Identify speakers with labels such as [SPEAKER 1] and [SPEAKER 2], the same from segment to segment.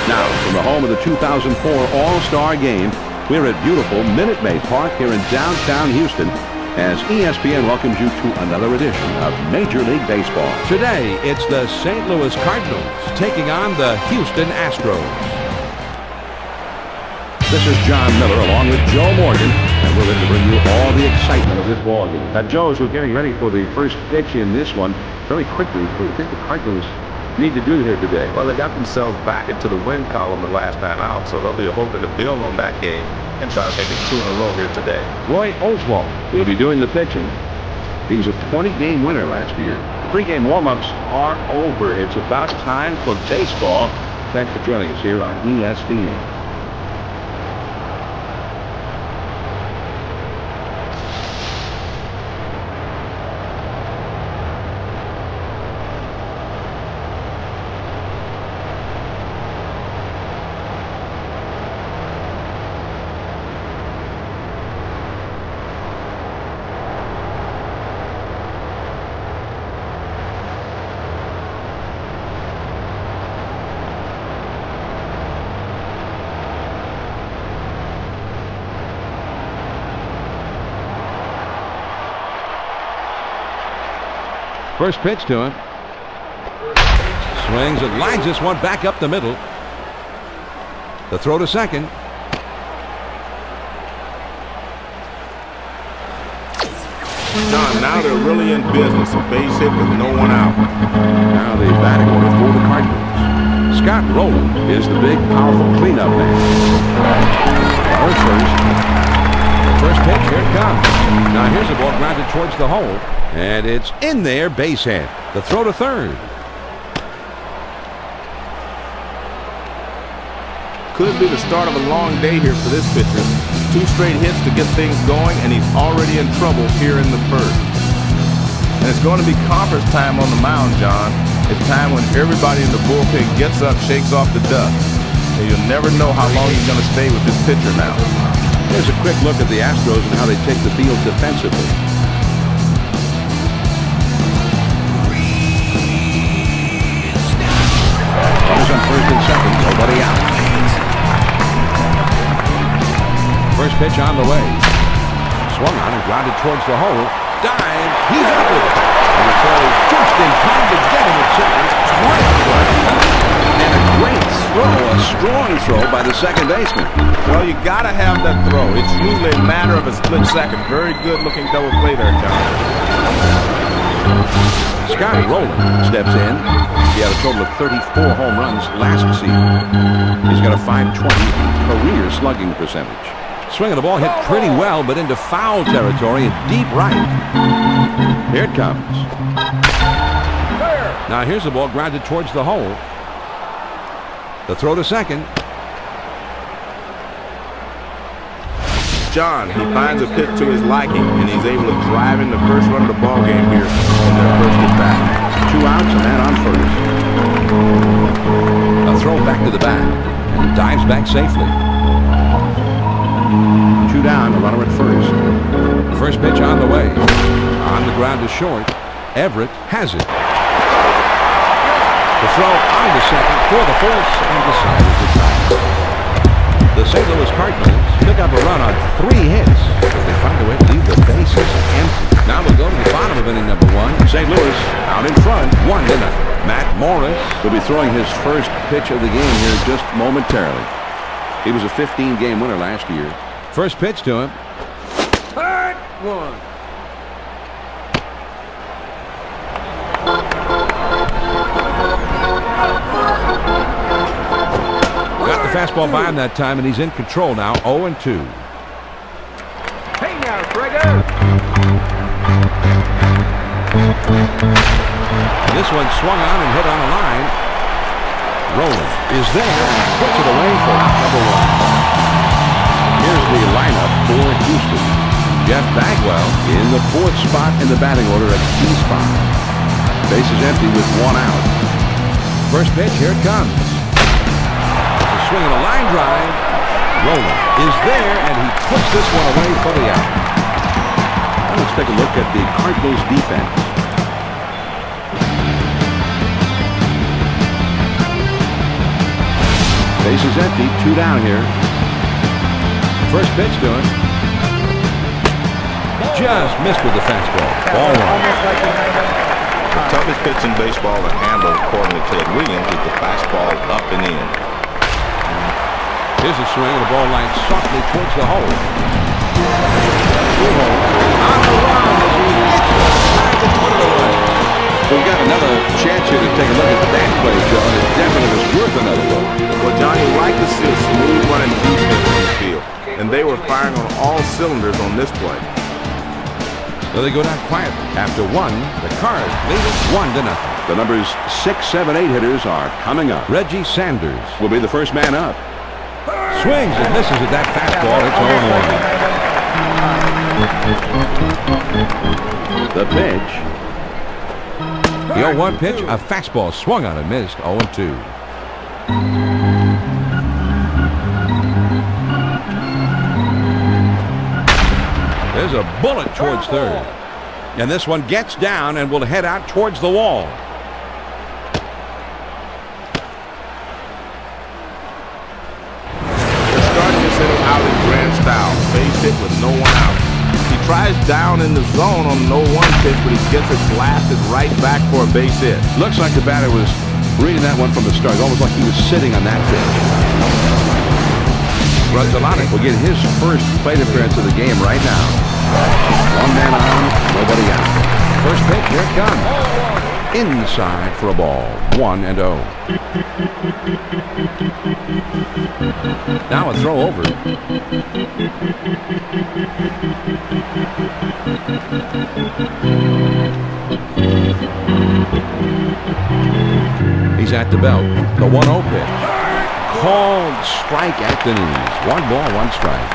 [SPEAKER 1] Now, from the home of the 2004 All-Star Game, we're at beautiful Minute Maid Park here in downtown Houston as ESPN welcomes you to another edition of Major League Baseball.
[SPEAKER 2] Today, it's the St. Louis Cardinals taking on the Houston Astros.
[SPEAKER 1] This is John Miller along with Joe Morgan, and we're ready to bring you all the excitement of this ball game. Now, Joe, as we're getting ready for the first pitch in this one, very quickly, what do you think the Cardinals need to do here today?
[SPEAKER 3] Well, they got themselves back into the win column the last time out, so they'll be hoping to build on that game and try to take it 2 in a row here today.
[SPEAKER 1] Roy Oswalt will be doing the pitching. He was a 20-game winner last year. The pre-game warm-ups are over. It's about time for baseball. Thanks for joining us here on ESPN.
[SPEAKER 2] First pitch to him. Swings and lines this one back up the middle. The throw to second.
[SPEAKER 3] John, now they're really in business. A base hit with no one out.
[SPEAKER 1] Now the batting order for the Cardinals. Scott Rowland is the big, powerful cleanup man.
[SPEAKER 2] First pitch, here it comes. Now here's a ball grounded towards the hole. And it's in there, base hit. The throw to third.
[SPEAKER 3] Could be the start of a long day here for this pitcher. 2 straight hits to get things going, and he's already in trouble here in the first. And it's going to be conference time on the mound, John. It's time when everybody in the bullpen gets up, shakes off the dust. And you'll never know how long he's going to stay with this pitcher now.
[SPEAKER 1] Here's a quick look at the Astros and how they take the field defensively. Runners on first and second, nobody out.
[SPEAKER 2] First pitch on the way. Swung on and grounded towards the hole. Dive, he's up with it. And the throw just in time to get him at second.
[SPEAKER 1] And a great throw, a strong throw by the second baseman.
[SPEAKER 3] Well, you got to have that throw. It's usually a matter of a split second. Very good-looking double play there, John.
[SPEAKER 1] Scott Rowland steps in. He had a total of 34 home runs last season. He's got a .520 career slugging percentage.
[SPEAKER 2] Swinging the ball hit pretty well, but into foul territory and deep right.
[SPEAKER 1] Here it comes.
[SPEAKER 2] Now here's the ball grounded towards the hole. The throw to second.
[SPEAKER 3] John, he finds a pitch to his liking, and he's able to drive in the first run of the ball game here in their first at bat.
[SPEAKER 1] 2 outs, a man on first.
[SPEAKER 2] A throw back to the bat, and he dives back safely.
[SPEAKER 1] 2 down, a runner at first.
[SPEAKER 2] First pitch on the way. On the ground to short. Everett has it. The throw on to second for the force, and the side is retired. The St. Louis Cardinals pick up a run on 3 hits, but they find a way to leave the bases empty. Now we'll go to the bottom of inning number 1.
[SPEAKER 1] St. Louis out in front,
[SPEAKER 2] 1-0. Matt Morris
[SPEAKER 1] will be throwing his first pitch of the game here just momentarily. He was a 15-game winner last year.
[SPEAKER 2] First pitch to him. Hard 1. Got the fastball by him that time, and he's in control now. 0-2.
[SPEAKER 4] Hey now, Gregor.
[SPEAKER 2] This one swung on and hit on a line. Rowland is there and puts it away for number 1.
[SPEAKER 1] Here's the lineup for Houston. Jeff Bagwell in the 4th spot in the batting order at key spot. Base is empty with 1 out.
[SPEAKER 2] First pitch, here it comes. A swing and a line drive. Rowland is there, and he puts this one away for the out.
[SPEAKER 1] Now let's take a look at the Cardinals defense.
[SPEAKER 2] Base is empty. 2 down here. First pitch to him. Just missed with the fastball. Ball 1.
[SPEAKER 3] The toughest pitch in baseball to handle, according to Ted Williams, is the fastball up and in.
[SPEAKER 2] Here's a swing and the ball line softly towards the hole. On the run as he hits it. Trying to put it away.
[SPEAKER 1] We've got another chance here to take a look at that play, Joe, and it definitely was worth another look.
[SPEAKER 3] Well, Johnny, you like to see a smooth running defense on the field, and they were firing on all cylinders on this play.
[SPEAKER 2] So they go down quietly. After 1, the Cards lead it 1-0.
[SPEAKER 1] The numbers 6, 7, 8 hitters are coming up.
[SPEAKER 2] Reggie Sanders
[SPEAKER 1] Will be the first man up.
[SPEAKER 2] swings and misses at that fastball. It's 0-1.
[SPEAKER 1] The pitch.
[SPEAKER 2] The 0-1 pitch, a fastball swung on and missed. 0-2. There's a bullet towards third. And this one gets down and will head out towards the wall.
[SPEAKER 3] They're starting this inning out in grand style. Base hit with no one out. He tries down in the zone on the 0-1 pitch, but he gets it blasted right back for a base hit.
[SPEAKER 1] Looks like the batter was reading that one from the start. Almost like he was sitting on that pitch. Grudzielanek will get his first plate appearance of the game right now. 1 man on, nobody out.
[SPEAKER 2] First pitch, here it comes. Inside for a ball. 1-0. Now a throw over. He's at the belt. The 1-0 pitch. Called strike at the knees. 1 ball, 1 strike.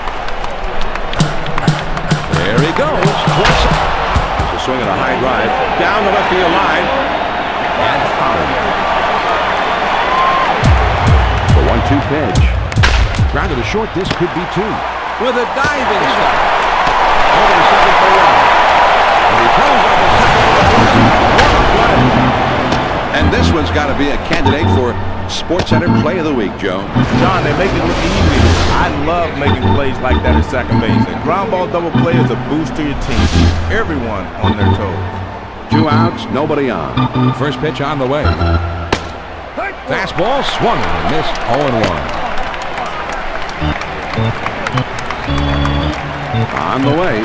[SPEAKER 2] There he goes.
[SPEAKER 1] There's a swing and a high drive. Down the left field line.
[SPEAKER 2] And fouled.
[SPEAKER 1] The 1-2 pitch.
[SPEAKER 2] Grounded to short. This could be 2. With a diving shot. Over the second for 1. And he turns on the second for 1.
[SPEAKER 1] And this one's got to be a candidate for SportsCenter Play of the Week, Joe.
[SPEAKER 3] John, they make it look easy. I love making plays like that at second base. A ground ball double play is a boost to your team. Keeps everyone on their toes.
[SPEAKER 1] 2 outs, nobody on.
[SPEAKER 2] First pitch on the way. Fastball swung and missed. 0-1.
[SPEAKER 1] On the way.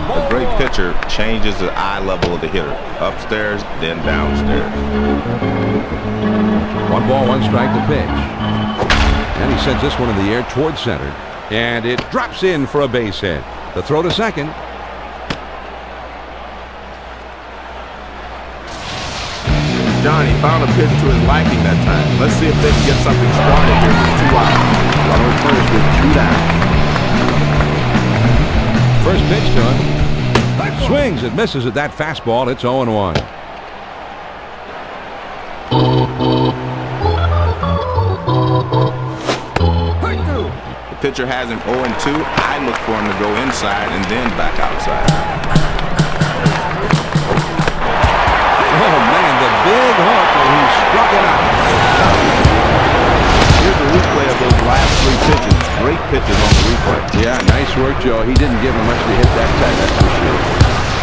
[SPEAKER 3] A great pitcher changes the eye level of the hitter. Upstairs, then downstairs.
[SPEAKER 2] 1 ball, 1 strike to pitch. And he sends this one in the air towards center. And it drops in for a base hit. The throw to second.
[SPEAKER 3] Johnny found a pitch to his liking that time. Let's see if they can get something started here with 2 outs.
[SPEAKER 1] Runner at first with 2 down.
[SPEAKER 2] First pitch to him. Swings and misses at that fastball. It's 0-1.
[SPEAKER 3] The pitcher has him 0-2. I look for him to go inside and then back outside.
[SPEAKER 2] Oh, man, the big hook, and he struck it out.
[SPEAKER 3] Here's a replay of those last 3 pitches. Great pitches on the replay.
[SPEAKER 1] Yeah, nice work, Joe. He didn't give him much to hit that time, that's for sure.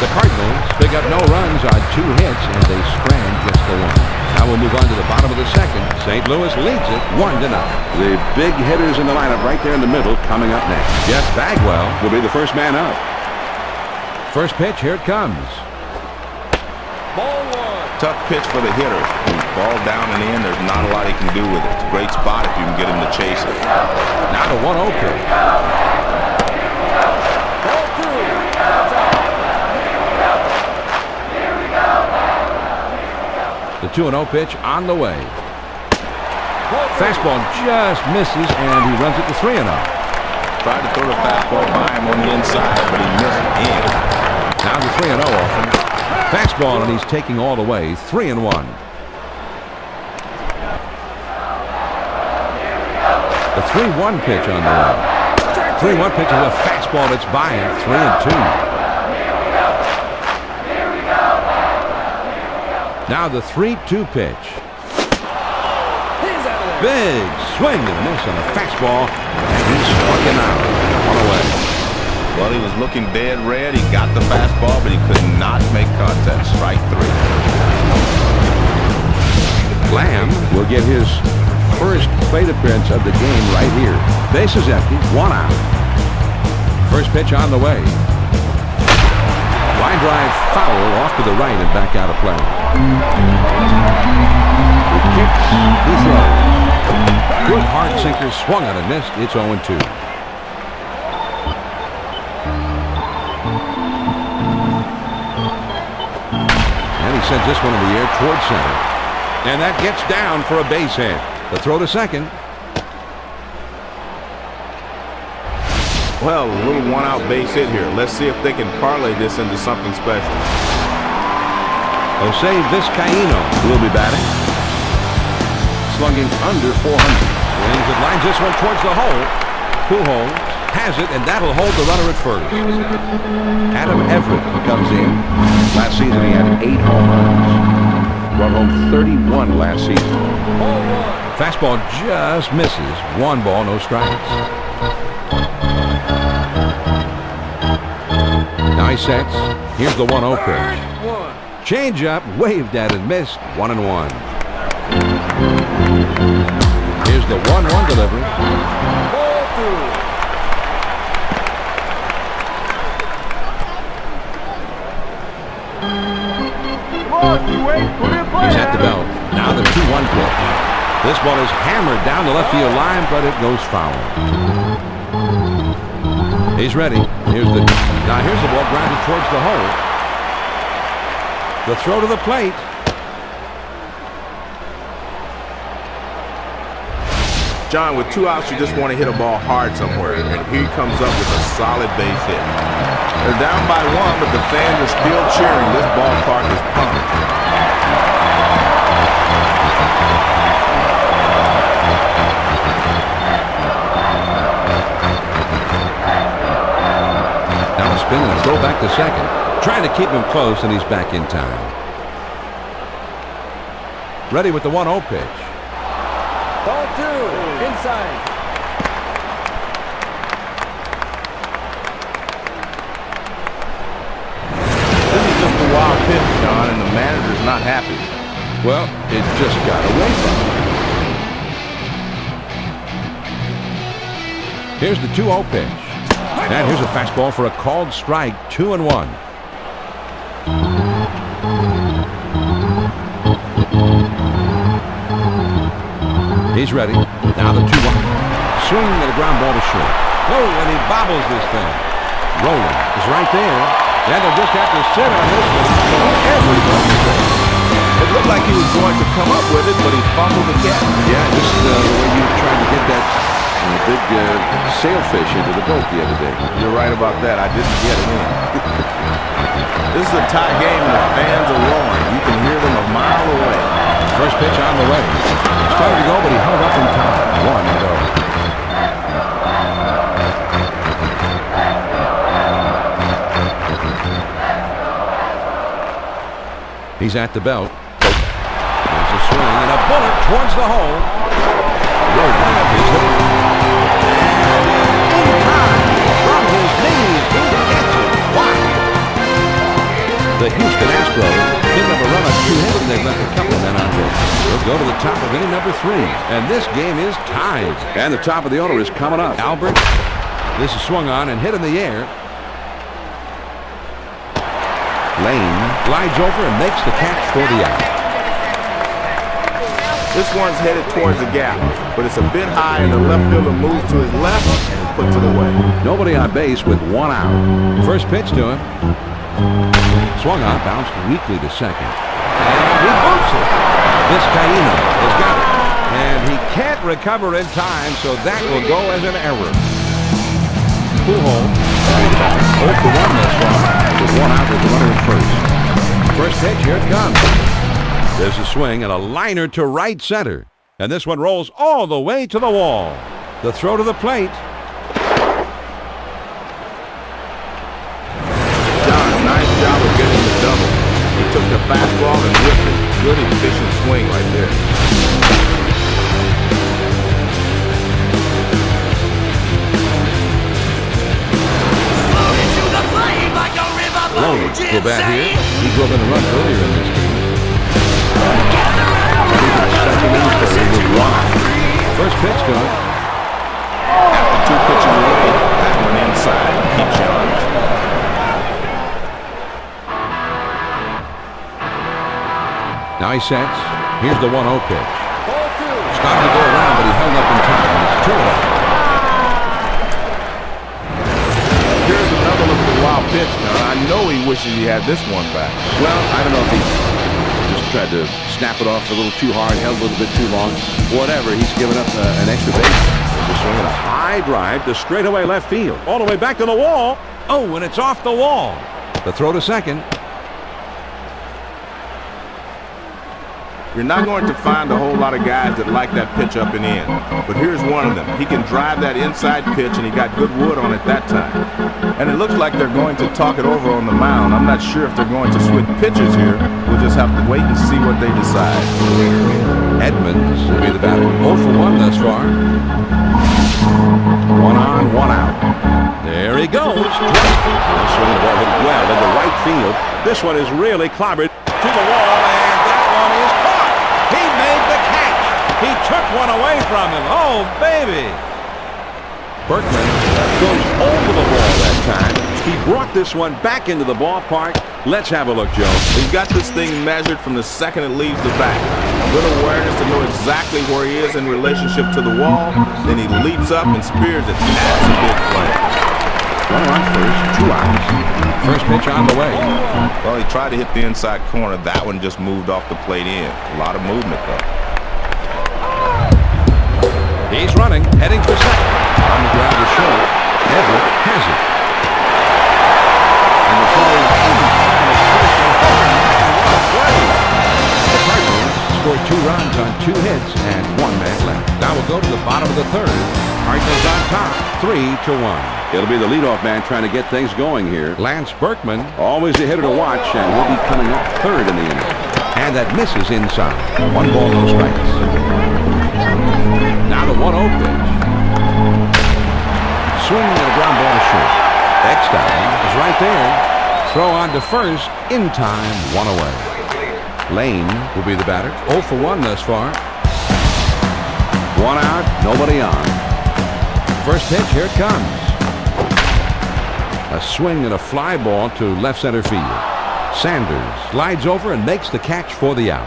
[SPEAKER 2] The Cardinals pick up no runs on 2 hits, and they strand just the 1. Now we'll move on to the bottom of the second. St. Louis leads it 1-0.
[SPEAKER 1] The big hitters in the lineup right there in the middle coming up next.
[SPEAKER 2] Jeff Bagwell
[SPEAKER 1] Will be the first man up.
[SPEAKER 2] First pitch, here it comes.
[SPEAKER 3] Tough pitch for the hitter. Ball down and in, there's not a lot he can do with it. It's a great spot if you can get him to chase it.
[SPEAKER 2] Now the 1-0 pitch. The 2-0 pitch on the way. Fastball just misses, and he runs it to 3-0.
[SPEAKER 3] Tried to throw the fastball by him on the inside, but he missed in.
[SPEAKER 2] Now the 3-0 offer. Fastball, and he's taking all the way. 3-1. The 3-1 pitch on the way. 3-1 pitch is a fastball that's by him. 3-2. Now the 3-2 pitch. Big swing and a miss on a fastball, and he struck him out. One away.
[SPEAKER 3] Well, he was looking dead red. He got the fastball, but he could not make contact. Strike 3.
[SPEAKER 2] Lamb will get his first plate appearance of the game right here. Base is empty, 1 out. First pitch on the way. Line drive foul off to the right and back out of play. He kicks, he throws. Good hard sinker swung on and missed. It's 0-2. And he sends this one in the air towards center. And that gets down for a base hit. The throw to second.
[SPEAKER 3] Well, a little one-out base hit here. Let's see if they can parlay this into something special.
[SPEAKER 2] Jose Vizcaíno will be batting. Slugging under 400. Swings and lines this one towards the hole. Pujols has it, and that'll hold the runner at first. Adam Everett comes in. Last season he had 8 home runs. Brought home 31 last season. Fastball just misses. 1 ball, no strikes. Nice sets. Here's the 1-0 pitch. Change up, waved at and missed. 1-1. Here's the 1-1 delivery. He's at the belt. Now the 2-1 pitch. This ball is hammered down the left field line, but it goes foul. He's ready. Here's the ball grounded towards the hole. The throw to the plate.
[SPEAKER 3] John, with 2 outs, you just want to hit a ball hard somewhere, and here he comes up with a solid base hit. They're down by 1, but the fans are still cheering. This ballpark is pumped.
[SPEAKER 2] Now a spin and a throw back to second. Trying to keep him close, and he's back in time. Ready with the 1-0 pitch.
[SPEAKER 4] Ball 2, inside.
[SPEAKER 3] This is just a wild pitch, John, and the manager's not happy.
[SPEAKER 2] Well, it just got away from him. Here's the 2-0 pitch. And here's a fastball for a called strike. 2-1. He's ready. Now the 2-1. Swing and a ground ball to short. Oh, and he bobbles this thing. Rolling is right there. And they'll just have to sit on this one. Everybody's there.
[SPEAKER 3] It looked like he was going to come up with it, but he fumbled the catch.
[SPEAKER 2] Yeah, just the way you tried to get that big sailfish into the boat the other day.
[SPEAKER 3] You're right about that. I didn't get it in. This is a tie game, and the fans are roaring. You can hear them a mile away.
[SPEAKER 2] First pitch on the way. Started to go, but he held up in time. 1-0. He's at the belt. There's a swing and a bullet towards the hole. Rogan is hit. And in time, from his knees, he gets it. Wow. The Houston Astros didn't have a run on 2 hits, and they've left a couple of men on base. They'll go to the top of inning number 3. And this game is tied. And the top of the order is coming up. Albert. This is swung on and hit in the air. Lane glides over and makes the catch for the out.
[SPEAKER 3] This one's headed towards the gap, but it's a bit high, and the left fielder moves to his left and puts it away.
[SPEAKER 2] Nobody on base with 1 out. First pitch to him. Swung on, bounced weakly to second. And he boots it. Vizcaíno has got it. And he can't recover in time, so that will go as an error. Pujols 0-1 this one. With 1 out with the runner at first. First pitch, here it comes. There's a swing and a liner to right center. And this one rolls all the way to the wall. The throw to the plate.
[SPEAKER 3] John, nice job of getting the double. He took the fastball and whipped it. Good efficient swing right there.
[SPEAKER 2] at bat here. He drove in a run earlier in this game. First pitch to him.
[SPEAKER 3] After 2 pitches away, that one inside. Keeps you honest.
[SPEAKER 2] Now he sets. Here's the 1-0 pitch.
[SPEAKER 4] Ball 2.
[SPEAKER 2] Started to go around, but he held up in time. It's 2-0.
[SPEAKER 3] Here's another look at the wild pitch. Now, I know he wishes he had this one back.
[SPEAKER 1] Well, I don't know if he just tried to snap it off a little too hard, held a little bit too long. Whatever, he's given up an extra base.
[SPEAKER 2] Just swinging a high drive to straightaway left field. All the way back to the wall. Oh, and it's off the wall. The throw to second.
[SPEAKER 3] You're not going to find a whole lot of guys that like that pitch up and in. But here's one of them. He can drive that inside pitch, and he got good wood on it that time. And it looks like they're going to talk it over on the mound. I'm not sure if they're going to switch pitchers here. We'll just have to wait and see what they decide.
[SPEAKER 2] Edmonds will be the batter. 0 for 1 thus far. 1 on, 1 out. There he goes. Swinging the ball hit well into right field. This one is really clobbered to the wall, and that one is caught. He made the catch. He took one away from him. Oh, baby. Berkman goes over the wall that time. He brought this one back into the ballpark. Let's have a look, Joe.
[SPEAKER 3] He's got this thing measured from the second it leaves the bat. Good awareness to know exactly where he is in relationship to the wall. Then he leaps up and spears it. That's a big play.
[SPEAKER 2] 1 on first, 2 outs. First pitch on the way.
[SPEAKER 3] Well, he tried to hit the inside corner. That one just moved off the plate in. A lot of movement, though.
[SPEAKER 2] He's running, heading for second. On the ground to short. Everett has it. And the play is the Cardinals scored 2 runs on 2 hits and 1 man left. Now we'll go to the bottom of the third. Cardinals on top, 3-1.
[SPEAKER 1] It'll be the leadoff man trying to get things going here.
[SPEAKER 2] Lance Berkman,
[SPEAKER 1] Always a hitter to watch, and he'll be coming up third in the inning.
[SPEAKER 2] and that misses inside. 1 ball, no strikes. Now the 1-0 pitch. Swinging at a ground ball to short. Eckstein is right there. Throw on to first. In time, 1 away. Lane will be the batter. 0 for 1 thus far.
[SPEAKER 1] 1 out, nobody on.
[SPEAKER 2] First pitch, here it comes. A swing and a fly ball to left center field. Sanders slides over and makes the catch for the out.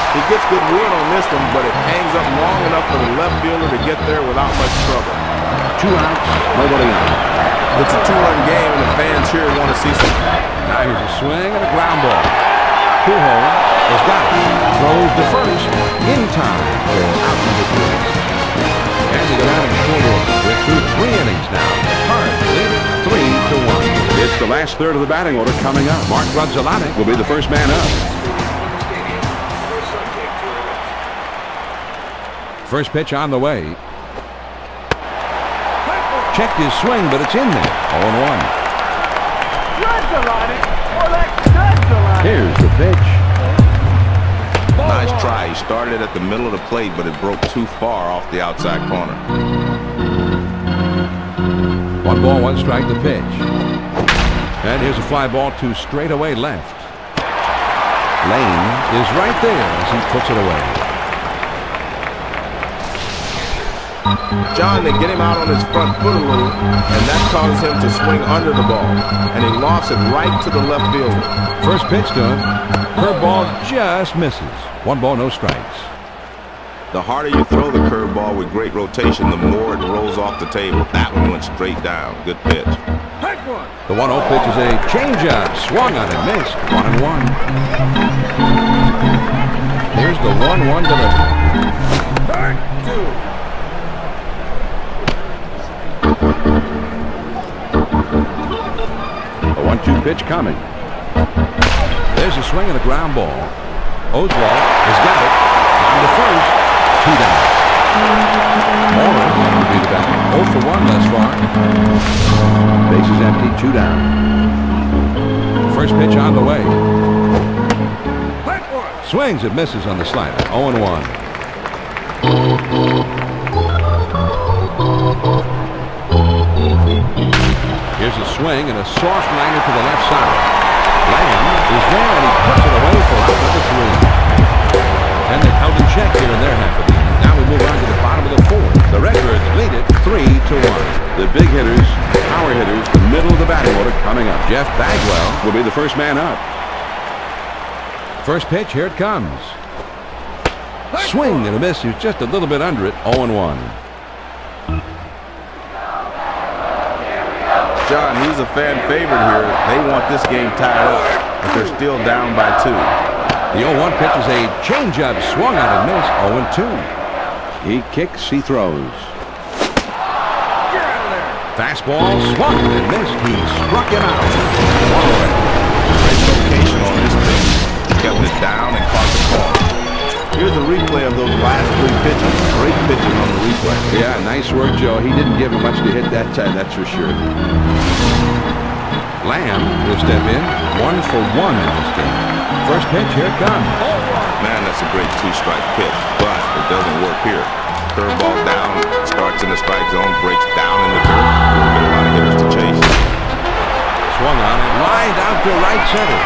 [SPEAKER 3] He gets good wood on this one, but it hangs up long enough for the left fielder to get there without much trouble.
[SPEAKER 1] 2 outs, nobody on.
[SPEAKER 3] It's a 2-run game, and the fans here want to see some.
[SPEAKER 2] Now here's a swing and a ground ball. Pujols has got it. Throws to first. In time for out number 3. And we go down in the short order. We're through 3 innings now. Cards leading 3-1.
[SPEAKER 1] It's the last third of the batting order coming up.
[SPEAKER 2] Mark Rudzolani
[SPEAKER 1] Will be the first man up.
[SPEAKER 2] First pitch on the way. Checked his swing, but it's in there. 0-1.
[SPEAKER 1] Here's the pitch.
[SPEAKER 3] Nice try. He started at the middle of the plate, but it broke too far off the outside corner.
[SPEAKER 2] 1 ball, 1 strike, the pitch. And here's a fly ball to straightaway left. Lane is right there as he puts it away.
[SPEAKER 3] John, they get him out on his front foot a little, and that causes him to swing under the ball. And he lofts it right to the left fielder.
[SPEAKER 2] First pitch to him. Curveball just misses. 1 ball, no strikes.
[SPEAKER 3] The harder you throw the curveball with great rotation, the more it rolls off the table. That one went straight down. Good pitch.
[SPEAKER 2] The 1-0 pitch is a changeup. Swung on and missed. 1-1. Here's the 1-1 delivery.
[SPEAKER 1] A 1-2 pitch coming.
[SPEAKER 2] There's a swing and a ground ball. Oswald has got it. On the first. 2 down. Moore will be the batter. 0 for 1 thus far.
[SPEAKER 1] Bases empty, 2 down.
[SPEAKER 2] First pitch on the way. Swings and misses on the slider. 0-1. Here's a swing and a soft liner to the left side. Lamb is there, and he puts it away for number 3. And they've held in check here in their half of the inning. Now we move on to the bottom of the 4th. The Redbirds lead it 3-1.
[SPEAKER 1] The big hitters, power hitters, the middle of the batting order coming up.
[SPEAKER 2] Jeff Bagwell
[SPEAKER 1] Will be the first man up.
[SPEAKER 2] first pitch. Here it comes. Swing and a miss. He was just a little bit under it. 0-1.
[SPEAKER 3] John, he's a fan favorite here. They want this game tied up, but they're still down by 2.
[SPEAKER 2] The 0-1 pitch is a changeup. Swung on and missed. 0-2.
[SPEAKER 1] He kicks, he throws.
[SPEAKER 2] Fastball swung and missed. He struck him out.
[SPEAKER 3] Great location on this pitch. Kept it down and caught the ball. Here's a replay of those last 3 pitches. Great pitches on the replay.
[SPEAKER 1] Yeah, nice work, Joe. He didn't give him much to hit that time, that's for sure.
[SPEAKER 2] Lamb will step in. 1 for 1 in this game. First pitch, here it comes.
[SPEAKER 3] Man, that's a great 2-strike pitch, but it doesn't work here. Curveball down, starts in the strike zone, breaks down in the dirt. You'll get a lot of hitters to chase.
[SPEAKER 2] Swung on and lined out to right center.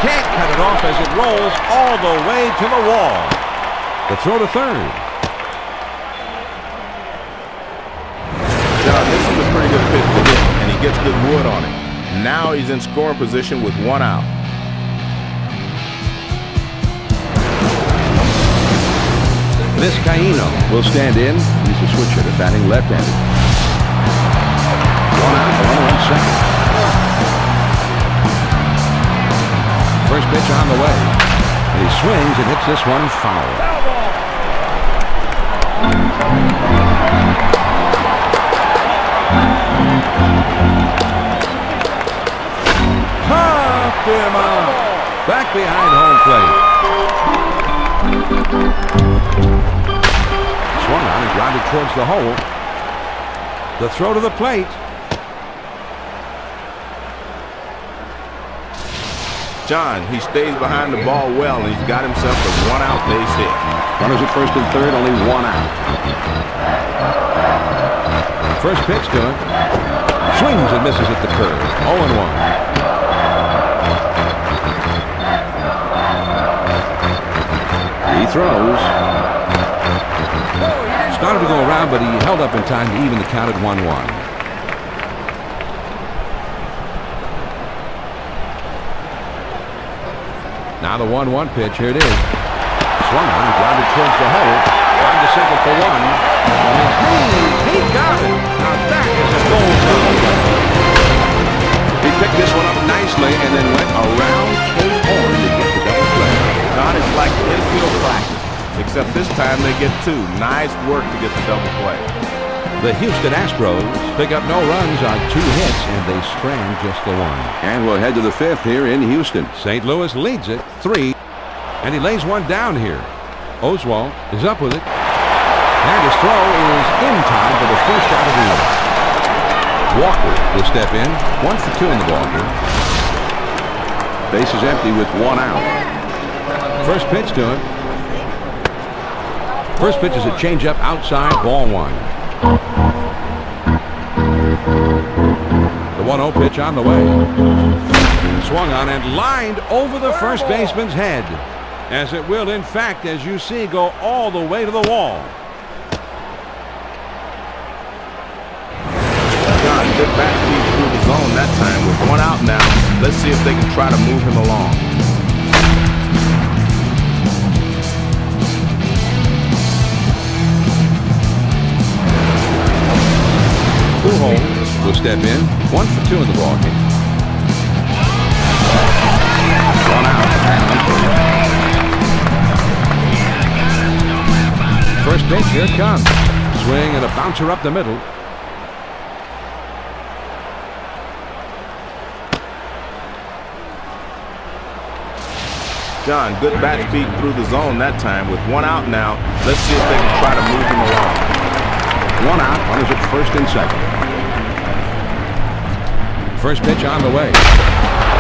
[SPEAKER 2] Can't cut it off as it rolls all the way to the wall. The throw to third.
[SPEAKER 3] John, this is a pretty good pitch to hit, and he gets good wood on it. Now he's in scoring position with 1 out.
[SPEAKER 2] Vizcaíno will stand in.
[SPEAKER 1] He's a switch hitter, batting left-handed. 1 out, 1 second.
[SPEAKER 2] First pitch on the way. And he swings and hits this one foul. Popped him up. Back behind home plate. Swung on and grounded towards the hole. The throw to the plate.
[SPEAKER 3] John, he stays behind the ball well, and he's got himself a 1-out base hit.
[SPEAKER 1] Runners at first and third, only 1 out.
[SPEAKER 2] First pitch to him. Swings and misses at the curve. 0-1.
[SPEAKER 1] He throws.
[SPEAKER 2] Started to go around, but he held up in time to even the count at 1-1. Now the 1-1 pitch. Here it is. Swung on and grounded towards the hole. On to second for 1. He got it. Now that is a goal zone.
[SPEAKER 1] He picked this one up nicely and then went around Kate Horn to get the double play.
[SPEAKER 3] John, it's like infield practice, except this time they get 2. Nice work to get the double play.
[SPEAKER 2] The Houston Astros pick up no runs on 2 hits, and they strand just the 1.
[SPEAKER 1] And we'll head to the 5th here in Houston.
[SPEAKER 2] St. Louis leads it 3, and he lays one down here. Oswalt is up with it, and his throw is in time for the first out of the inning. Walker will step in. 1 for 2 in the ball game.
[SPEAKER 1] Base is empty with 1 out.
[SPEAKER 2] First pitch to him. First pitch is a changeup outside, ball 1. The 1-0 pitch on the way. Swung on and lined over the first baseman's head. As it will, in fact, as you see, go all the way to the wall.
[SPEAKER 3] John, good back speed through the zone that time with 1 out now. Let's see if they can try to move him along.
[SPEAKER 2] Will step in. 1 for 2 in the ball game.
[SPEAKER 1] 1 out.
[SPEAKER 2] First pitch, here it comes. Swing and a bouncer up the middle.
[SPEAKER 3] John, good bat speed through the zone that time with 1 out now. Let's see if they can try to move him along.
[SPEAKER 1] 1 out. Runners at first and second.
[SPEAKER 2] First pitch on the way.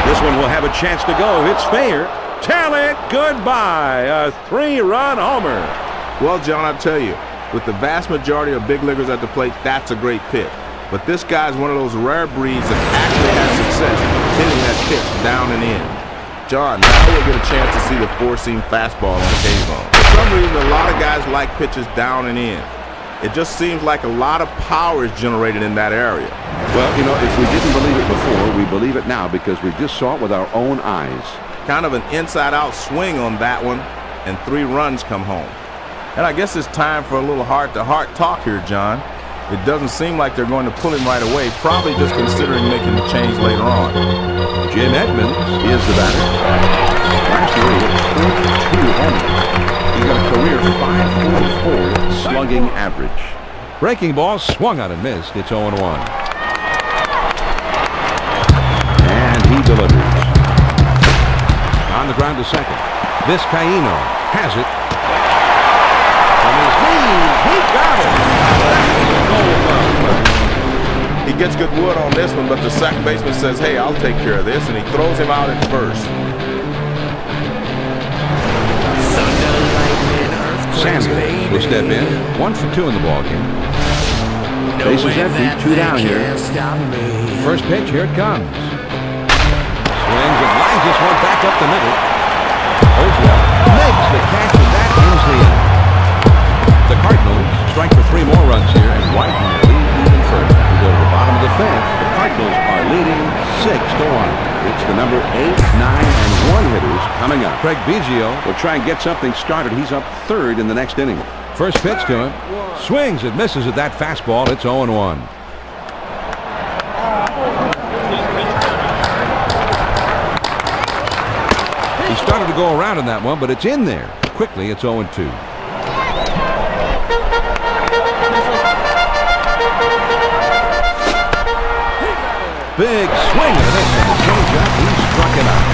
[SPEAKER 2] This one will have a chance to go. It's fair. Tell it goodbye. A 3-run homer.
[SPEAKER 3] Well, John, I'll tell you, with the vast majority of big leaguers at the plate, that's a great pitch. But this guy's one of those rare breeds that actually has success hitting that pitch down and in. John, now we'll get a chance to see the four-seam fastball on K-Zone. For some reason, a lot of guys like pitches down and in. It just seems like a lot of power is generated in that area.
[SPEAKER 1] Well, you know, if we didn't believe it before, we believe it now because we just saw it with our own eyes.
[SPEAKER 3] Kind of an inside-out swing on that one, and 3 runs come home. And I guess it's time for a little heart-to-heart talk here, John. It doesn't seem like they're going to pull him right away, probably just considering making the change later on.
[SPEAKER 1] Jim Edmonds is the batter. Last year he hit 22 homers. He's got a career .544 slugging average.
[SPEAKER 2] Breaking ball swung on and missed. It's 0-1.
[SPEAKER 1] And he delivers.
[SPEAKER 2] On the ground to second. Vizcaíno has it. From his knees, he got it.
[SPEAKER 3] He gets good wood on this one, but the second baseman says, hey, I'll take care of this, and he throws him out at first.
[SPEAKER 2] Sanders will step in. 1 for 2 in the ballgame.
[SPEAKER 1] Bases empty, 2 down here.
[SPEAKER 2] First pitch, here it comes. Swings and lines this one back up the middle. Oswald makes the catch, and that ends the inning. The Cardinals strike for 3 more runs here and widen their lead even further. We go to the bottom of the 5th. The Cardinals are leading 6-1. It's the number 8, 9, and 1 hitters coming up. Craig Biggio
[SPEAKER 1] will try and get something started. He's up 3rd in the next inning.
[SPEAKER 2] first pitch to him. Swings and misses at that fastball. It's 0-1. He started to go around in that one, but it's in there. Quickly, it's 0-2. Big swing and a miss on the changeup. He struck it out.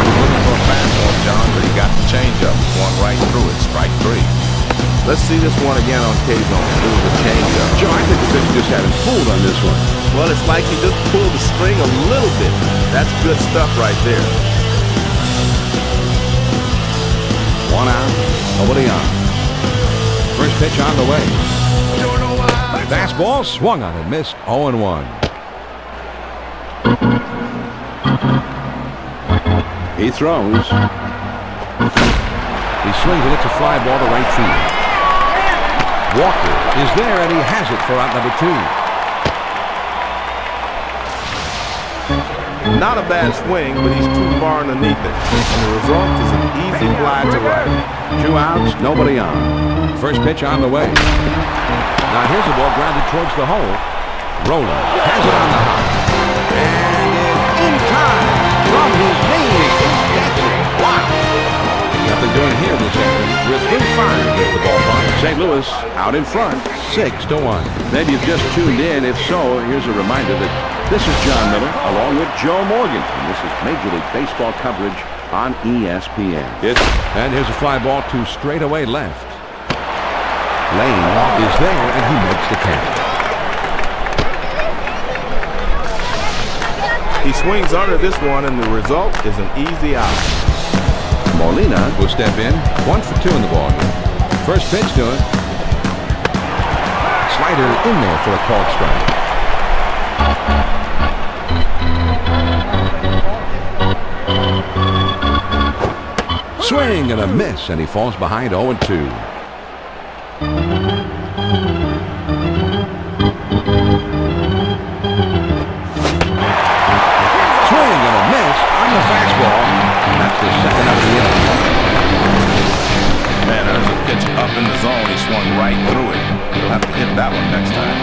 [SPEAKER 3] Looking for a fastball, John, but he got the changeup. Going right through it. Strike 3. Let's see this one again on K-Zone. It was a changeup.
[SPEAKER 1] Joe, I think the pitcher just had him fooled on this one.
[SPEAKER 3] Well, it's like he just pulled the string a little bit. That's good stuff right there.
[SPEAKER 2] 1 out, nobody on. First pitch on the way. Fastball swung on and missed. 0-1.
[SPEAKER 1] He throws.
[SPEAKER 2] He swings and it's a fly ball to right field. Walker is there and he has it for out number 2.
[SPEAKER 3] Not a bad swing, but he's too far underneath it. And the result is an easy fly to right.
[SPEAKER 1] 2 outs, nobody on.
[SPEAKER 2] First pitch on the way. Now here's the ball grounded towards the hole. Roller has it on the hop. And it's in time from his knees. He gets it. Wow. Nothing doing here this afternoon. We're 3-5 at the ballpark.
[SPEAKER 1] St. Louis out in front.
[SPEAKER 2] 6-1.
[SPEAKER 1] Maybe you've just tuned in. If so, here's a reminder that this is John Miller along with Joe Morgan. And this is Major League Baseball coverage on ESPN.
[SPEAKER 2] And here's a fly ball to straightaway left. Lane is there and he makes the catch.
[SPEAKER 3] He swings under this one and the result is an easy out.
[SPEAKER 2] Molina will step in. 1 for 2 in the ballgame. First pitch to him. Slider in there for a called strike. Swing and a miss, and he falls behind 0-2. Swing and a miss on the fastball. And that's the second of the inning.
[SPEAKER 3] Man, there's a pitch up in the zone. He swung right through it. He'll have to hit that one next time.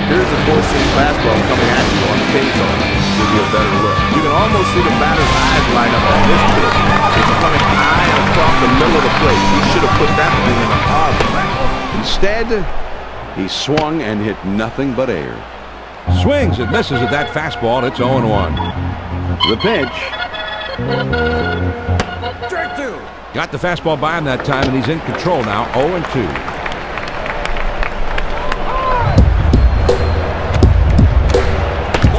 [SPEAKER 3] Here's the four-seam fastball coming at you on the K-Zone. Give you a better look. You can almost see the batter's eyes light up on this pitch. It's coming high and across the middle of the plate. He should have put that thing in the harbor.
[SPEAKER 1] Instead, he swung and hit nothing but air.
[SPEAKER 2] Swings and misses at that fastball. It's 0-1.
[SPEAKER 1] The pitch.
[SPEAKER 4] Strike 2.
[SPEAKER 2] Got the fastball by him that time, and he's in control now. 0-2.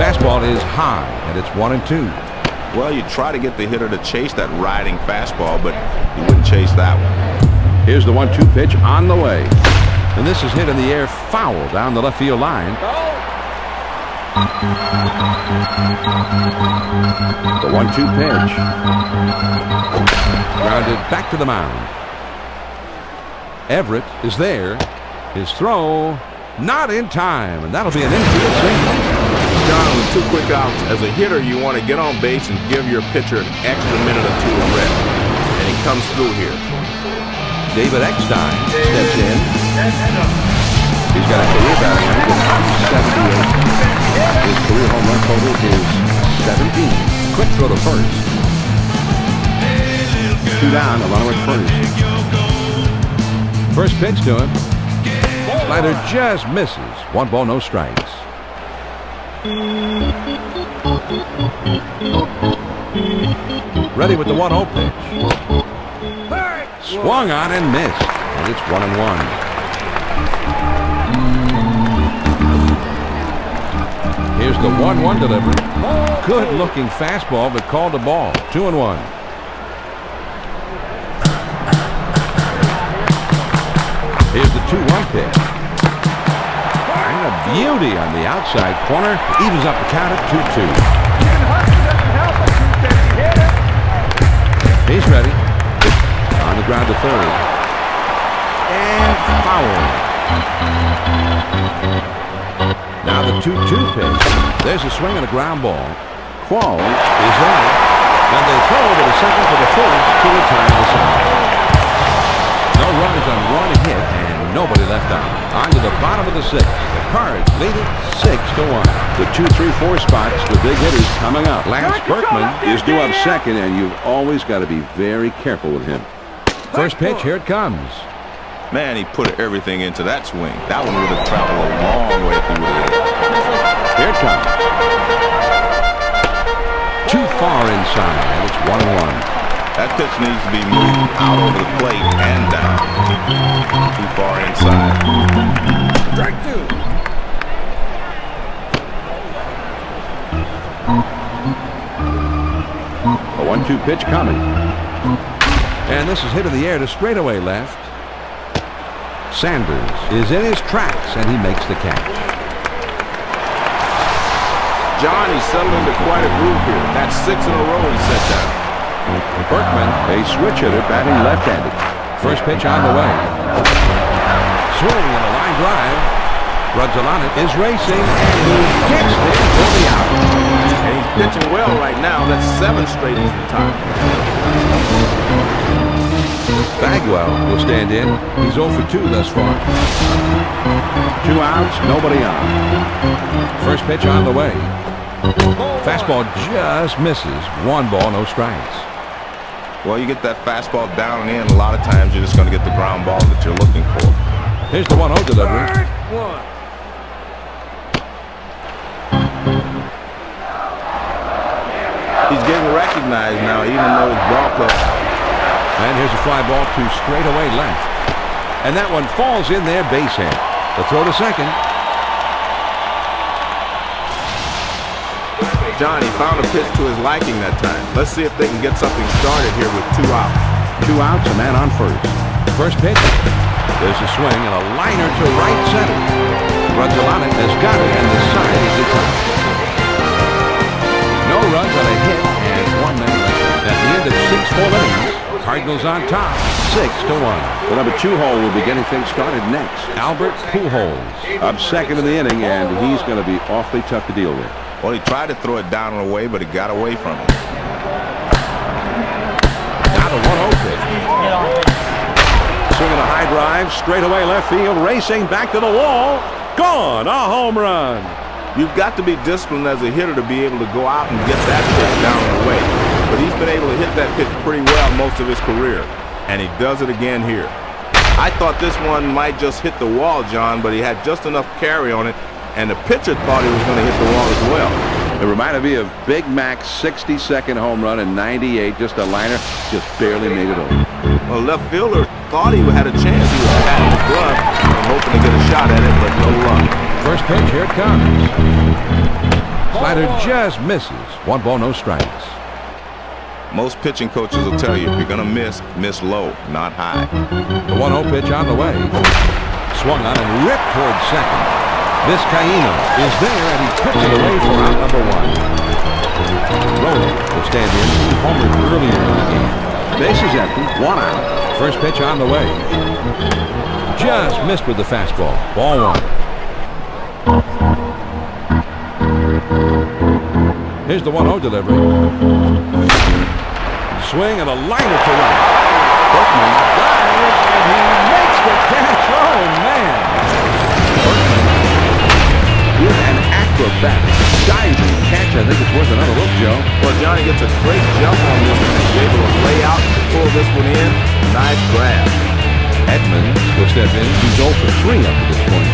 [SPEAKER 2] Fastball is high, and it's 1-2.
[SPEAKER 3] Well, you try to get the hitter to chase that riding fastball, but he wouldn't chase that one.
[SPEAKER 1] Here's the 1-2 pitch on the way.
[SPEAKER 2] And this is hit in the air, foul down the left field line.
[SPEAKER 1] The 1-2 pitch.
[SPEAKER 2] Grounded back to the mound. Everett is there. His throw not in time, and that'll be an infield single.
[SPEAKER 3] John, with 2 quick outs, as a hitter, you want to get on base and give your pitcher an extra minute or 2 of rest. And he comes through here.
[SPEAKER 2] David Eckstein steps in. He's got a career batting average of 78. His career home run total is 17. Quick throw to first.
[SPEAKER 1] 2 down, a runner at first.
[SPEAKER 2] First pitch to him. Slider just misses. 1 ball, no strikes. Ready with the 1-0 pitch. Swung on and missed. And it's 1-1. Here's the 1-1 delivery. Good looking fastball, but called a ball. 2-1. Here's the 2-1 pitch. And a beauty on the outside corner. Evens up the count at 2-2. He's ready. On the ground to third. And foul. Now the 2-2 pitch. There's a swing and a ground ball. Qual is there. And they throw over the second for the first to retire the side. No runners on 1 hit and nobody left out. On to the bottom of the 6th. The Cards lead it 6-1.
[SPEAKER 1] The 2, 3, 4 spots, the big hitters coming up.
[SPEAKER 2] Lance Berkman
[SPEAKER 1] Is due up second, and you've always got to be very careful with him.
[SPEAKER 2] First pitch, here it comes.
[SPEAKER 3] Man, he put everything into that swing. That one would have traveled a long way if he would have hit it.
[SPEAKER 2] Here it comes. Too far inside, and it's 1-1.
[SPEAKER 3] That pitch needs to be moved out over the plate and down. Too far inside.
[SPEAKER 4] Strike 2.
[SPEAKER 1] A 1-2 pitch coming.
[SPEAKER 2] And this is hit in the air to straightaway left. Sanders is in his tracks, and he makes the catch.
[SPEAKER 3] John, he's settled into quite a groove here. That's 6 in a row he's set down.
[SPEAKER 2] Berkman,
[SPEAKER 1] A switch hitter batting left-handed.
[SPEAKER 2] first pitch on the way. Swing and a line drive. Rudzolana is racing, and he gets it for the out.
[SPEAKER 3] And he's pitching well right now. That's 7 straight in the time.
[SPEAKER 2] Bagwell will stand in. He's 0 for 2 thus far.
[SPEAKER 1] 2 outs, nobody on.
[SPEAKER 2] First pitch on the way. Fastball just misses. 1 ball, no strikes.
[SPEAKER 3] Well, you get that fastball down and in, a lot of times you're just going to get the ground ball that you're looking for.
[SPEAKER 2] Here's the 1-0 delivery.
[SPEAKER 3] He's getting recognized now, even though his ball club.
[SPEAKER 2] And here's a fly ball to straightaway left. And that one falls in there, base hit. The throw to second.
[SPEAKER 3] Johnny found a pitch to his liking that time. Let's see if they can get something started here with 2 outs.
[SPEAKER 1] 2 outs, a man on first.
[SPEAKER 2] First pitch. There's a swing and a liner to right center. Rudzolana has got it, and the side is atop. No runs on a hit, and 1 man left. At the end of 6 full innings, Cardinals on top, 6-1.
[SPEAKER 1] The number 2 hole will be getting things started next.
[SPEAKER 2] Albert Pujols.
[SPEAKER 1] Up second in the inning, and he's going to be awfully tough to deal with.
[SPEAKER 3] Well, he tried to throw it down and away, but it got away from him.
[SPEAKER 2] Now the 1-0 pitch.
[SPEAKER 1] Swinging a high drive, straight away left field, racing back to the wall. Gone, a home run.
[SPEAKER 3] You've got to be disciplined as a hitter to be able to go out and get that pitch down and away. But he's been able to hit that pitch pretty well most of his career. And he does it again here. I thought this one might just hit the wall, John, but he had just enough carry on it. And the pitcher thought he was going to hit the wall as well.
[SPEAKER 1] It reminded me of Big Mac's 62nd home run in '98, just a liner, just barely made it over.
[SPEAKER 3] Well, left fielder thought he had a chance. He was patting his glove and hoping to get a shot at it, but no luck.
[SPEAKER 2] First pitch, here it comes. Slider just misses. 1 ball, no strikes.
[SPEAKER 3] Most pitching coaches will tell you if you're going to miss low, not high.
[SPEAKER 2] The 1-0 pitch on the way. swung on and ripped towards second. Vizcaíno is there, and he puts it away for out number one. Roller will stand in. He homered earlier in the game. Bases empty, one out. First pitch on the way. Just missed with the fastball. Ball one. Here's the 1-0 delivery. Swing and a liner to right. Berkman dives and he makes the catch. Oh, man. Berkman with an acrobatic diving catch. I think it's worth another look, Joe.
[SPEAKER 3] Well, Johnny gets a great jump on this one. He's able to lay out and pull this one in. Nice grab.
[SPEAKER 2] Edmonds will step in. He's 0 for 3 up to this point.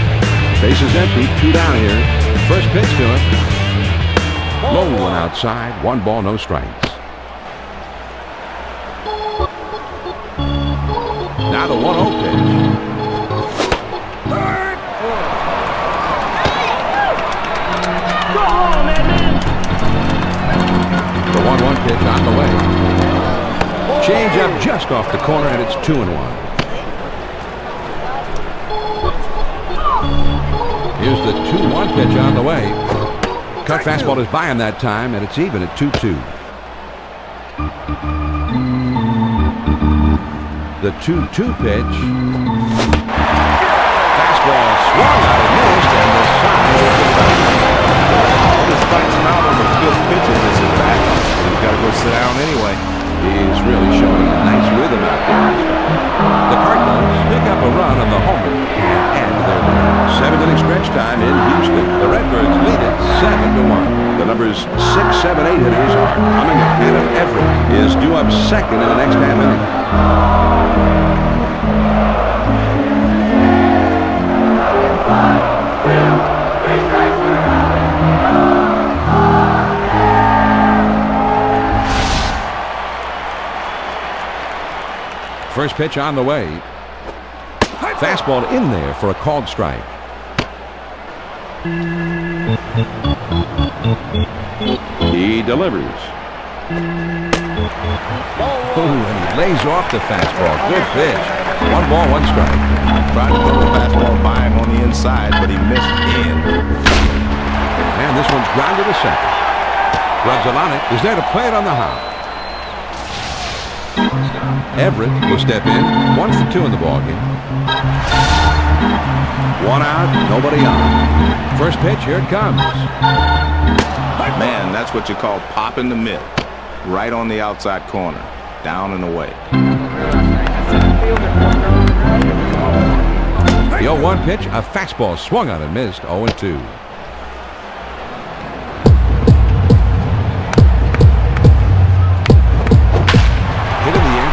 [SPEAKER 2] Bases empty, 2 down here. First pitch to him. Low one outside, 1 ball, no strikes. Now the 1-0 pitch. The 1-1 pitch on the way. Change up just off the corner, and it's 2-1. Here's the 2-1 pitch on the way. Cut fastball is by him that time, and it's even at 2-2. The 2-2 pitch. Fastball swung out and missed, and the side is
[SPEAKER 3] He strikes him out on those good pitches. This is back. He's got to go sit down anyway.
[SPEAKER 2] He's really showing a nice rhythm out there. The Cardinals pick up a run on the homer and end their lead. 7-inning stretch time in Houston. The Redbirds lead it 7-1. The numbers 6, 7, 8 hitters are coming up. Adam Everett is due up second in the next half inning. First pitch on the way. Fastball in there for a called strike. He delivers. Oh, and he lays off the fastball. Good pitch. 1 ball, 1 strike.
[SPEAKER 3] Tried to put the fastball by him on the inside, but he missed in.
[SPEAKER 2] And this one's grounded to second. Gonzalez is there to play it on the hop. Everett will step in. 1 for 2 in the ballgame. 1 out, nobody on. First pitch, here it comes.
[SPEAKER 3] Man, that's what you call popping the mitt. Right on the outside corner. Down and away.
[SPEAKER 2] The 0-1 pitch, a fastball swung on and missed. 0-2.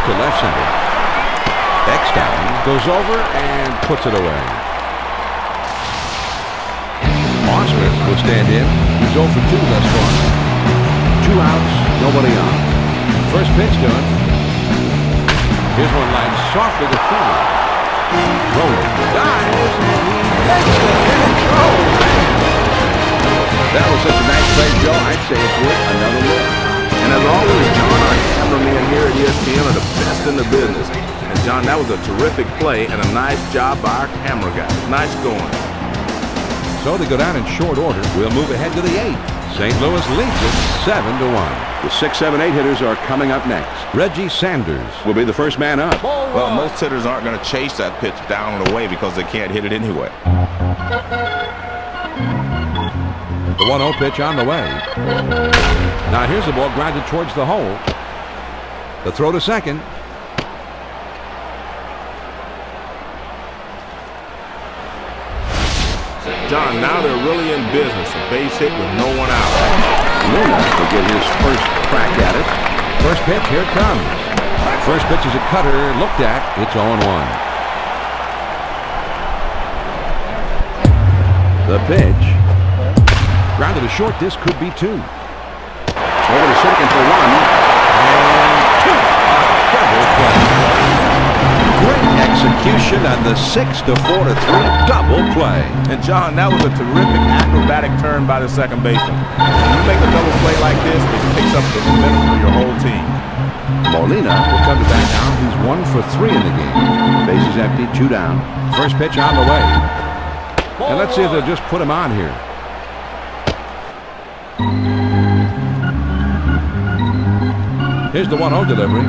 [SPEAKER 2] To left center. X down, goes over and puts it away. Osmond will stand in. He's 0 for 2 thus far. 2 outs, nobody on. First pitch to him. Here's one line softly to third. Roller dives and he makes the catch. Oh, man. That was such a nice play, Joe. I'd say it's worth another look.
[SPEAKER 3] And as always, John, our cameramen here at ESPN are the best in the business. And John, that was a terrific play and a nice job by our camera guy. Nice going.
[SPEAKER 2] So they go down in short order. We'll move ahead to the 8th. St. Louis leads it 7-1. The 6, 7, 8 hitters are coming up next. Reggie Sanders will be the first man up.
[SPEAKER 3] Well, most hitters aren't going to chase that pitch down and away because they can't hit it anyway.
[SPEAKER 2] The 1-0 pitch on the way. Now here's the ball grounded towards the hole. The throw to second.
[SPEAKER 3] John, now they're really in business. A base hit with no one out.
[SPEAKER 2] Luna will get his first crack at it. First pitch, here it comes. First pitch is a cutter. Looked at. It's 0-1. The pitch. Grounded to short. This could be 2. Over to second for 1. And 2. Double play. Great execution on the 6-4 to 3 double play.
[SPEAKER 3] And John, that was a terrific acrobatic turn by the second baseman. When you make a double play like this, it picks up the momentum for your whole team.
[SPEAKER 2] Molina will come to bat now. He's 1 for 3 in the game. Bases empty, 2 down. First pitch on the way. And let's see if they'll just put him on here. Here's the 1-0 delivery.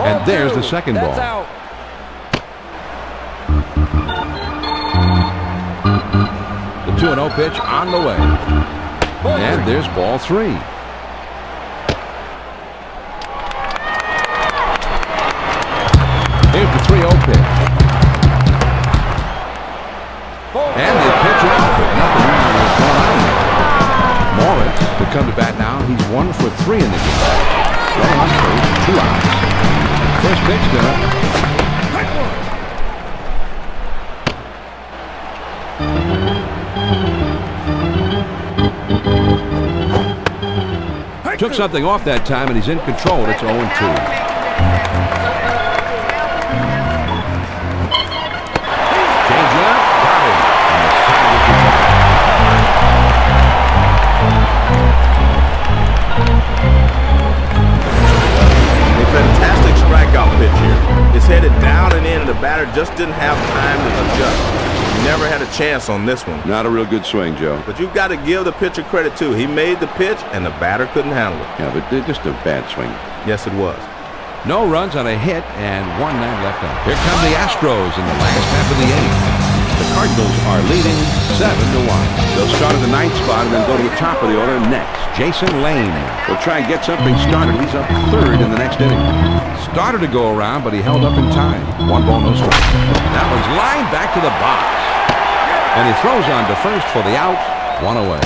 [SPEAKER 2] And there's the second ball.
[SPEAKER 4] That's out.
[SPEAKER 2] The 2-0 pitch on the way. And there's ball 3. Here's the 3-0 pitch. And the pitch out. Nothing is going on there. Moritz to come to bat now. He's 1 for 3 in the game. Running on first, 2 outs. First pitch done. Took something off that time, and he's in control. It's 0-2. Change up, got him.
[SPEAKER 3] A fantastic strikeout pitch here. It's headed down and in, and the batter just didn't have time to adjust. Never had a chance on this one.
[SPEAKER 2] Not a real good swing, Joe.
[SPEAKER 3] But you've got to give the pitcher credit, too. He made the pitch, and the batter couldn't handle it.
[SPEAKER 2] Yeah, but just a bad swing.
[SPEAKER 3] Yes, it was.
[SPEAKER 2] No runs on a hit, and 1 man left out. Here come the Astros in the last half of the 8th. The Cardinals are leading 7-1. They'll start at the 9th spot and then go to the top of the order next. Jason Lane will try and get something started. He's up 3rd in the next inning. Started to go around, but he held up in time. 1 ball, no strike. That one's lined back to the box. And he throws on to first for the out. 1 away.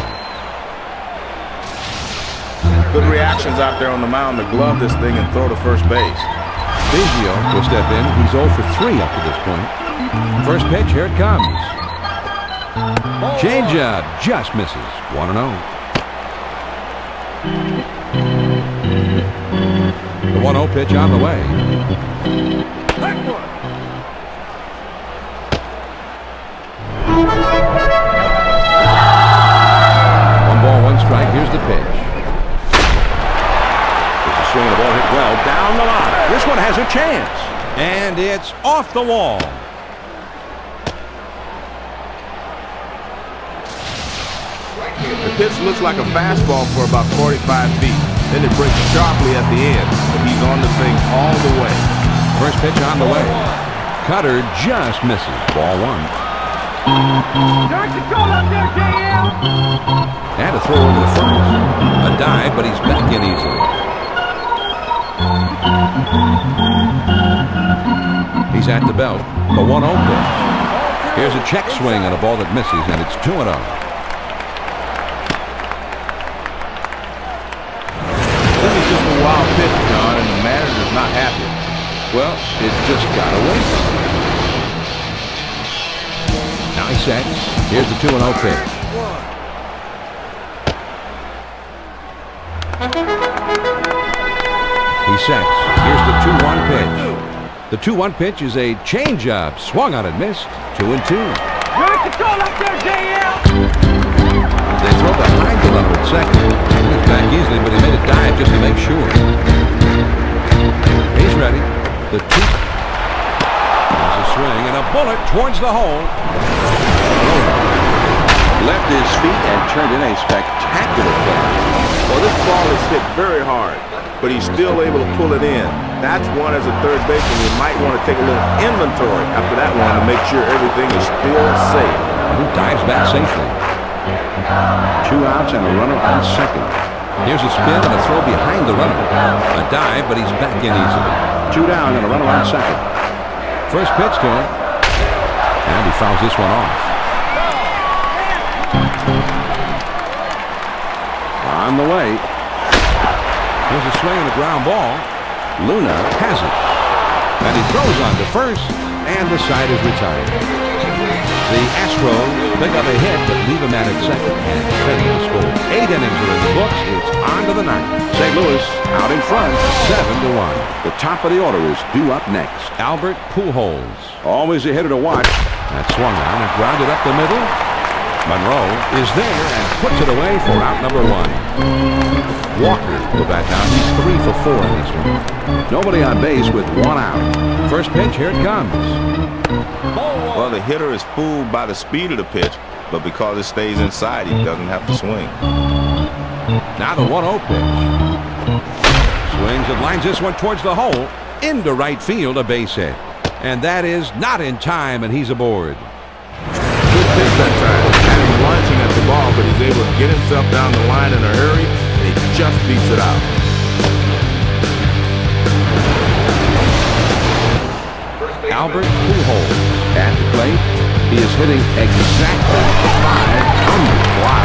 [SPEAKER 3] Good reactions out there on the mound to glove this thing and throw to first base.
[SPEAKER 2] Biggio will step in. He's 0 for 3 up to this point. First pitch, here it comes. Changeup just misses. 1-0. The 1-0 pitch on the way. One ball, 1 strike. Here's the pitch. There's a swing of the ball hit well down the line. This one has a chance. And it's off the wall.
[SPEAKER 3] The pitch looks like a fastball for about 45 feet. Then it breaks sharply at the end, but he's on the thing all the way.
[SPEAKER 2] First pitch on the way. Cutter just misses. Ball 1. And a throw over the first. A dive, but he's back in easily. He's at the belt. The 1-0 pitch. Here's a check swing on a ball that misses, and it's 2-0.
[SPEAKER 3] This is just a wild pitch, John, and the manager's not happy.
[SPEAKER 2] Well, it just got away from him. Now he sets. Here's the 2-0 pitch. He sets. Here's the 2-1 pitch. The 2-1 pitch is a changeup. Swung on and missed. 2-2.
[SPEAKER 4] You're in control up there, JL.
[SPEAKER 2] They throw behind the runner at second. He's back easily, but he made a dive just to make sure. He's ready. The 2. There's a swing and a bullet towards the hole.
[SPEAKER 1] Left his feet and turned in a spectacular play.
[SPEAKER 3] Well, this ball is hit very hard, but he's still able to pull it in. That's one as a third baseman. You might want to take a little inventory after that one to make sure everything is still safe.
[SPEAKER 2] Who dives back safely.
[SPEAKER 1] 2 outs and a runner on second.
[SPEAKER 2] Here's a spin and a throw behind the runner. A dive, but he's back in easily.
[SPEAKER 1] 2 down and a runner on second.
[SPEAKER 2] First pitch to him. And he fouls this one off.
[SPEAKER 1] On the way.
[SPEAKER 2] Here's a swing and a ground ball.
[SPEAKER 1] Luna
[SPEAKER 2] Has it. And he throws on to first, and the side is retired. The Astros pick up a hit, but leave a man at second and defend the score. 8 innings are in the books. It's on to the 9th.
[SPEAKER 1] St. Louis out in front.
[SPEAKER 2] 7-1.
[SPEAKER 1] The top of the order is due up next.
[SPEAKER 2] Albert Pujols.
[SPEAKER 1] Always a hitter to watch.
[SPEAKER 2] That swung on and grounded up the middle. Monroe is there and puts it away for out number 1. Walker will bat down. He's 3 for 4 in this one. Nobody on base with 1 out. First pitch, here it comes.
[SPEAKER 3] Well, the hitter is fooled by the speed of the pitch, but because it stays inside, he doesn't have to swing.
[SPEAKER 2] Now the 1-0 pitch. Swings and lines this one towards the hole. Into right field, a base hit. And that is not in time, and he's aboard.
[SPEAKER 3] Good pitch that time. Had him launching at the ball, but he's able to get himself down the line in a hurry, and he just beats it out.
[SPEAKER 2] Albert Pujols at the plate. He is hitting exactly 500. Wow.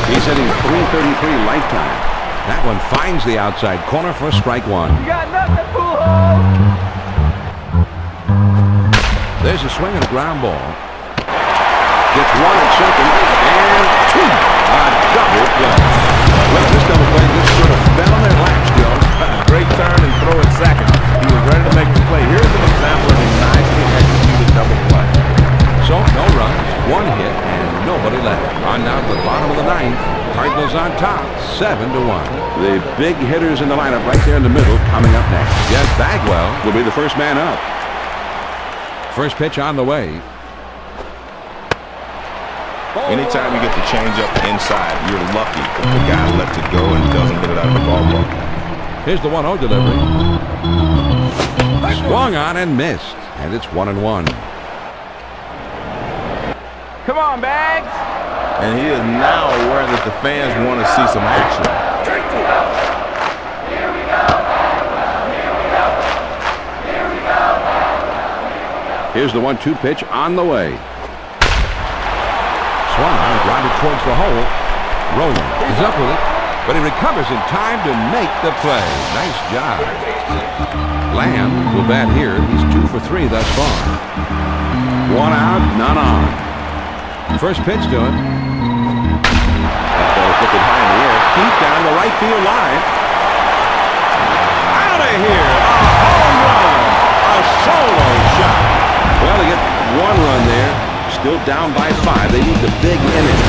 [SPEAKER 2] He's hitting .333 lifetime. That one finds the outside corner for strike 1.
[SPEAKER 4] You got nothing, Pujols.
[SPEAKER 2] There's a swing and a ground ball. Gets 1 at second and 2. A double play. Well, this double play just sort of fell in their laps, Joe.
[SPEAKER 3] Great turn and throw at second. He was ready to make the play. Here's an example of a nicely executed double play.
[SPEAKER 2] So, no runs, 1 hit, and nobody left. On down to the bottom of the 9th. Cardinals on top, 7-1. The big hitters in the lineup right there in the middle coming up next. Jeff Bagwell will be the first man up. First pitch on the way.
[SPEAKER 3] Anytime you get the change up inside, you're lucky if the guy lets it go and doesn't get it out of the ballpark.
[SPEAKER 2] Here's the 1-0 delivery. Swung on and missed, and it's 1-1.
[SPEAKER 4] Come on, Bags.
[SPEAKER 3] And he is now aware that the fans want to see some action.
[SPEAKER 2] Here's the 1-2 pitch on the way. Swung on, grounded towards the hole. Rolling is up with it, but he recovers in time to make the play. Nice job. Lamb will bat here. He's 2 for 3 thus far. 1 out, none on. First pitch to him. That ball's looking high in the air. Deep down the right field line. Out of here. A home run. A solo shot. Well, they get 1 run there. Still down by 5. They need the big inning.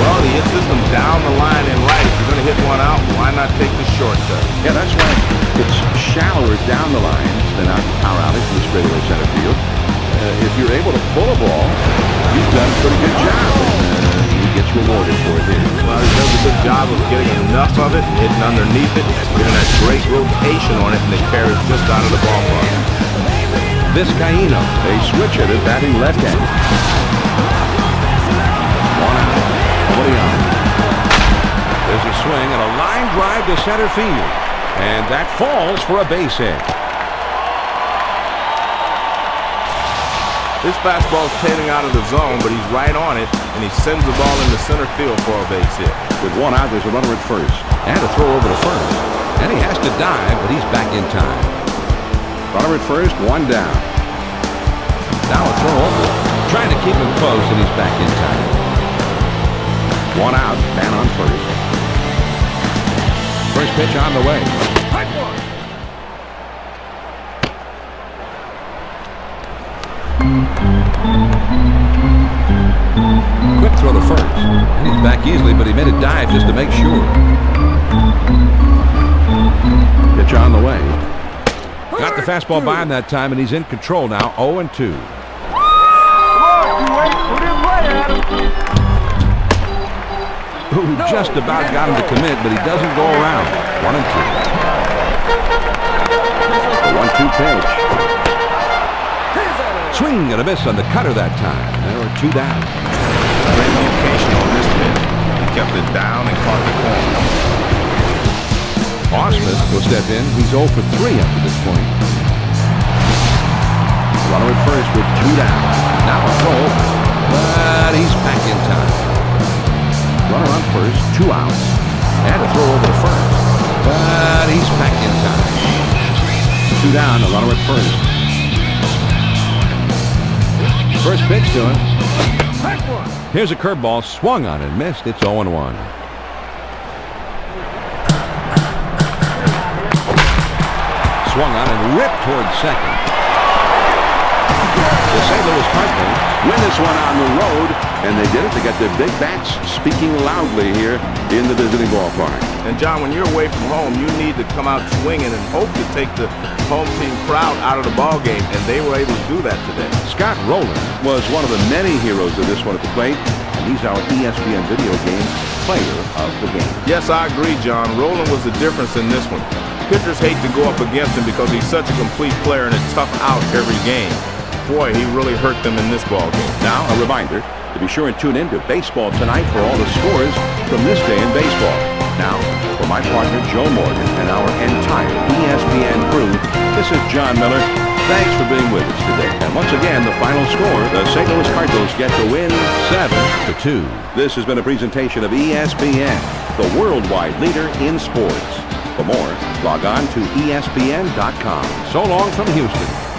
[SPEAKER 3] Well, he hits this one down the line in right. If you're going to hit 1 out, why not take the shortcut?
[SPEAKER 2] Yeah, that's right. It's shallower down the line than out the power alley from the straightaway center field. If you're able to pull a ball, you've done a pretty good job. He gets rewarded for it here.
[SPEAKER 3] Well, he does a good job of getting enough of it, hitting underneath it, getting that great rotation on it, and it carries just out of the ballpark.
[SPEAKER 2] Vizcaíno, a switch hitter batting left-handed. 1 out. Nobody on. There's a swing and a line drive to center field. And that falls for a base hit.
[SPEAKER 3] This fastball's tailing out of the zone, but he's right on it, and he sends the ball into center field for a base hit.
[SPEAKER 2] With 1 out, there's a runner at first. And a throw over to first. And he has to dive, but he's back in time. Runner at first, 1 down. Now a throw over. Trying to keep him close, and he's back in time. 1 out, man on first. First pitch on the way. Quick throw to first. And he's back easily, but he made a dive just to make sure. Pitch on the way. Got the fastball by him that time, and he's in control now, 0-2. Who just about got him to commit, but he doesn't go around. 1-2. The 1-2 pitch. Swing and a miss on the cutter that time. There were 2 down.
[SPEAKER 3] Great location on this pitch. He kept it down and caught the corner.
[SPEAKER 2] Osmus will step in. He's 0 for 3 up to this point. Runner at first with 2 down. Now a throw, but he's back in time. Runner on first, 2 outs. And a throw over to first, but he's back in time. 2 down, the runner at first. First pitch to him. Here's a curveball, swung on and missed. It's 0-1. Swung on and ripped towards second. The St. Louis Cardinals
[SPEAKER 1] Win this one on the road, and they did it. They got their big bats speaking loudly here in the visiting ballpark.
[SPEAKER 3] And John, when you're away from home, you need to come out swinging and hope to take the home team crowd out of the ball game, and they were able to do that today.
[SPEAKER 1] Scott Rowland was one of the many heroes of this one at the plate, and he's our ESPN video game player of the game.
[SPEAKER 3] Yes, I agree, John. Rowland was the difference in this one. Pitchers hate to go up against him because he's such a complete player and a tough out every game. Boy, he really hurt them in this ball game.
[SPEAKER 1] Now, a reminder to be sure and tune in to Baseball Tonight for all the scores from this day in baseball. Now, for my partner Joe Morgan and our entire ESPN crew, this is John Miller. Thanks for being with us today. And once again, the final score, the St. Louis Cardinals get the win 7-2. This has been a presentation of ESPN, the worldwide leader in sports. For more, log on to ESPN.com. So long from Houston.